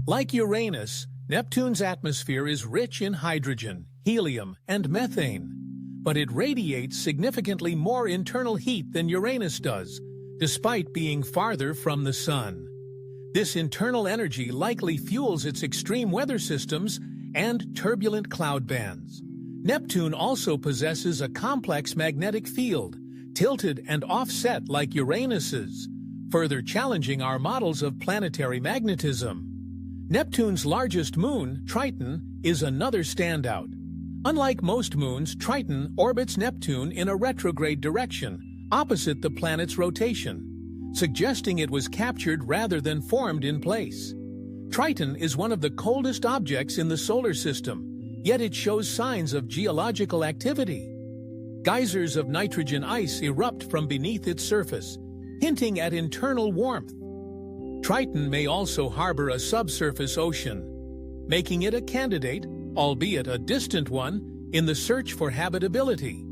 Like Uranus, Neptune's atmosphere is rich in hydrogen, helium, and methane, but it radiates significantly more internal heat than Uranus does, despite being farther from the Sun. This internal energy likely fuels its extreme weather systems and turbulent cloud bands. Neptune also possesses a complex magnetic field, tilted and offset like Uranus's, further challenging our models of planetary magnetism. Neptune's largest moon, Triton, is another standout. Unlike most moons, Triton orbits Neptune in a retrograde direction, opposite the planet's rotation, suggesting it was captured rather than formed in place. Triton is one of the coldest objects in the solar system, yet it shows signs of geological activity. Geysers of nitrogen ice erupt from beneath its surface, hinting at internal warmth. Triton may also harbor a subsurface ocean, making it a candidate, albeit a distant one, in the search for habitability.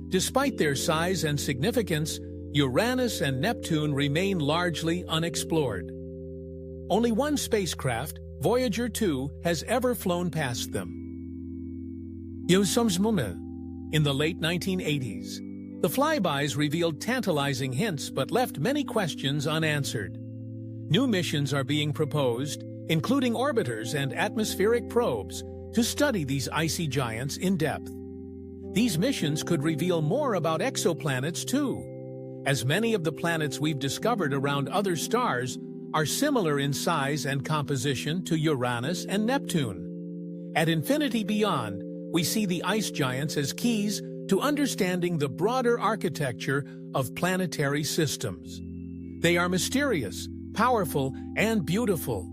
Despite their size and significance, Uranus and Neptune remain largely unexplored. Only one spacecraft, Voyager 2, has ever flown past them. In the late 1980s, the flybys revealed tantalizing hints but left many questions unanswered. New missions are being proposed, including orbiters and atmospheric probes, to study these icy giants in depth. These missions could reveal more about exoplanets too, as many of the planets we've discovered around other stars are similar in size and composition to Uranus and Neptune. At Infinity Beyond, we see the ice giants as keys to understanding the broader architecture of planetary systems. They are mysterious, powerful, and beautiful,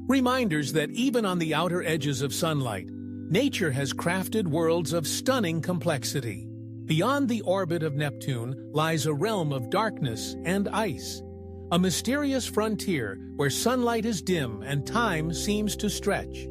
reminders that even on the outer edges of sunlight, nature has crafted worlds of stunning complexity. Beyond the orbit of Neptune lies a realm of darkness and ice, a mysterious frontier where sunlight is dim and time seems to stretch.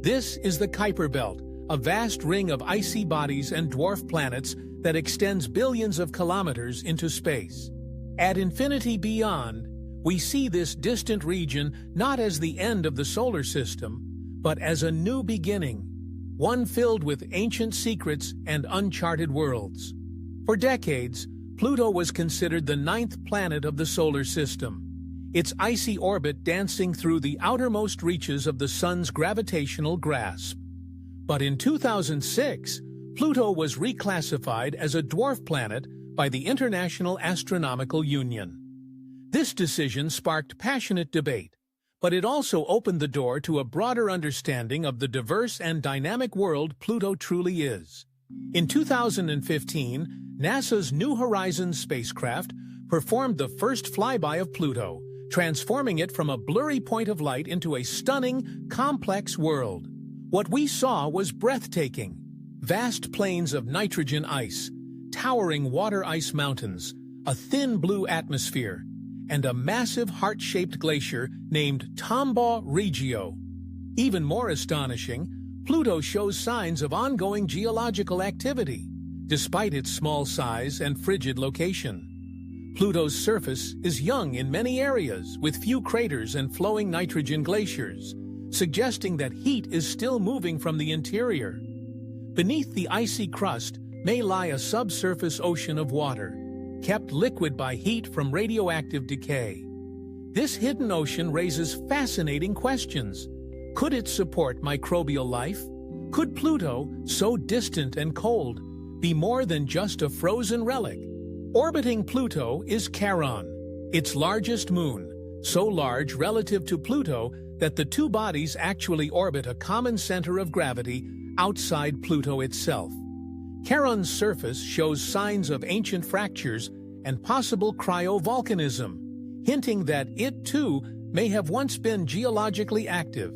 This is the Kuiper Belt, a vast ring of icy bodies and dwarf planets that extends billions of kilometers into space. At Infinity Beyond, we see this distant region not as the end of the solar system, but as a new beginning, one filled with ancient secrets and uncharted worlds. For decades, Pluto was considered the ninth planet of the solar system, its icy orbit dancing through the outermost reaches of the Sun's gravitational grasp. But in 2006, Pluto was reclassified as a dwarf planet by the International Astronomical Union. This decision sparked passionate debate, but it also opened the door to a broader understanding of the diverse and dynamic world Pluto truly is. In 2015, NASA's New Horizons spacecraft performed the first flyby of Pluto, transforming it from a blurry point of light into a stunning, complex world. What we saw was breathtaking. Vast plains of nitrogen ice, towering water ice mountains, a thin blue atmosphere, and a massive heart-shaped glacier named Tombaugh Regio. Even more astonishing, Pluto shows signs of ongoing geological activity, despite its small size and frigid location. Pluto's surface is young in many areas, with few craters and flowing nitrogen glaciers, suggesting that heat is still moving from the interior. Beneath the icy crust may lie a subsurface ocean of water, kept liquid by heat from radioactive decay. This hidden ocean raises fascinating questions. Could it support microbial life? Could Pluto, so distant and cold, be more than just a frozen relic? Orbiting Pluto is Charon, its largest moon, so large relative to Pluto that the two bodies actually orbit a common center of gravity outside Pluto itself. Charon's surface shows signs of ancient fractures and possible cryovolcanism, hinting that it, too, may have once been geologically active.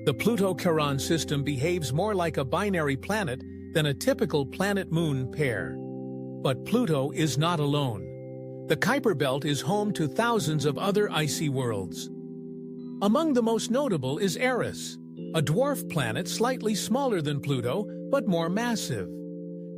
The Pluto-Charon system behaves more like a binary planet than a typical planet-moon pair. But Pluto is not alone. The Kuiper Belt is home to thousands of other icy worlds. Among the most notable is Eris, a dwarf planet slightly smaller than Pluto, but more massive.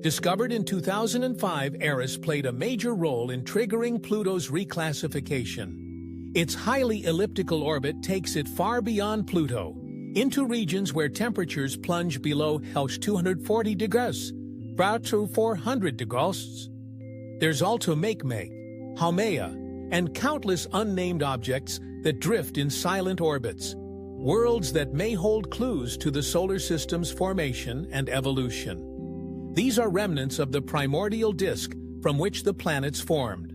Discovered in 2005, Eris played a major role in triggering Pluto's reclassification. Its highly elliptical orbit takes it far beyond Pluto, into regions where temperatures plunge below 240 degrees, about to 400 degrees. There's also Makemake, Haumea, and countless unnamed objects that drift in silent orbits, worlds that may hold clues to the solar system's formation and evolution. These are remnants of the primordial disk from which the planets formed.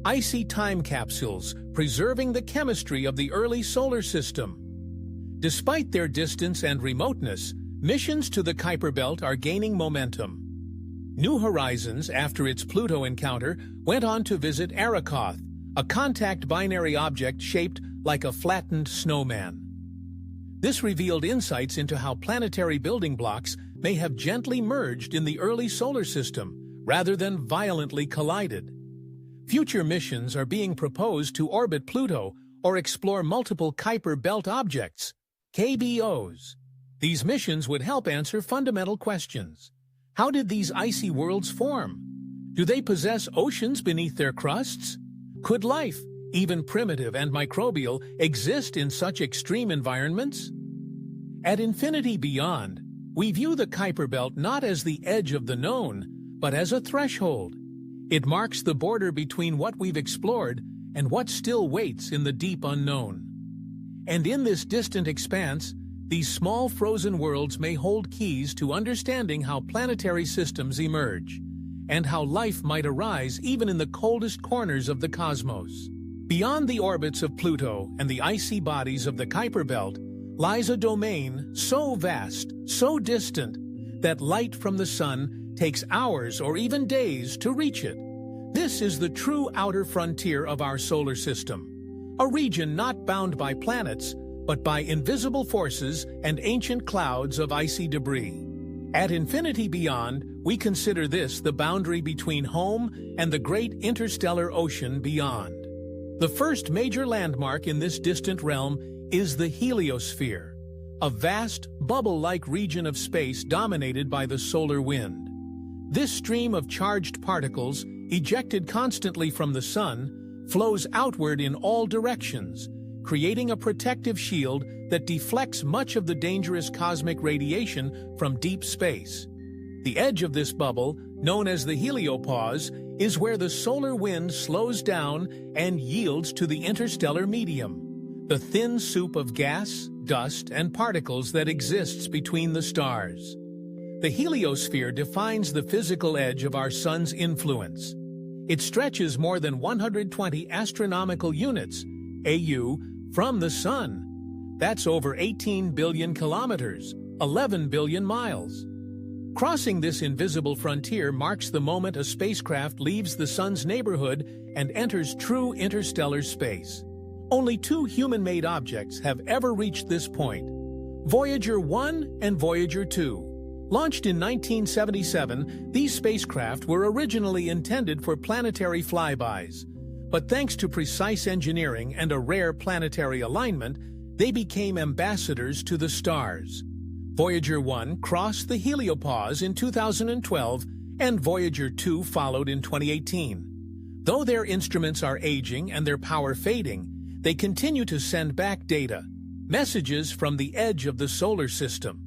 Icy time capsules preserving the chemistry of the early solar system. Despite their distance and remoteness, missions to the Kuiper Belt are gaining momentum. New Horizons, after its Pluto encounter, went on to visit Arrokoth, a contact binary object shaped like a flattened snowman. This revealed insights into how planetary building blocks may have gently merged in the early solar system, rather than violently collided. Future missions are being proposed to orbit Pluto or explore multiple Kuiper Belt objects, KBOs. These missions would help answer fundamental questions. How did these icy worlds form? Do they possess oceans beneath their crusts? Could life, even primitive and microbial, exist in such extreme environments? At Infinity Beyond, we view the Kuiper Belt not as the edge of the known, but as a threshold. It marks the border between what we've explored and what still waits in the deep unknown. And in this distant expanse, these small frozen worlds may hold keys to understanding how planetary systems emerge, and how life might arise even in the coldest corners of the cosmos. Beyond the orbits of Pluto and the icy bodies of the Kuiper Belt lies a domain so vast, so distant, that light from the sun takes hours or even days to reach it. This is the true outer frontier of our solar system, a region not bound by planets, but by invisible forces and ancient clouds of icy debris. At Infinity Beyond, we consider this the boundary between home and the great interstellar ocean beyond. The first major landmark in this distant realm is the heliosphere, a vast, bubble-like region of space dominated by the solar wind. This stream of charged particles, ejected constantly from the sun, flows outward in all directions, creating a protective shield that deflects much of the dangerous cosmic radiation from deep space. The edge of this bubble, known as the heliopause, is where the solar wind slows down and yields to the interstellar medium, the thin soup of gas, dust, and particles that exists between the stars. The heliosphere defines the physical edge of our sun's influence. It stretches more than 120 astronomical units, AU, from the sun. That's over 18 billion kilometers, 11 billion miles. Crossing this invisible frontier marks the moment a spacecraft leaves the sun's neighborhood and enters true interstellar space. Only two human-made objects have ever reached this point: Voyager 1 and Voyager 2. Launched in 1977, these spacecraft were originally intended for planetary flybys. But thanks to precise engineering and a rare planetary alignment, they became ambassadors to the stars. Voyager 1 crossed the heliopause in 2012, and Voyager 2 followed in 2018. Though their instruments are aging and their power fading, they continue to send back data, messages from the edge of the solar system.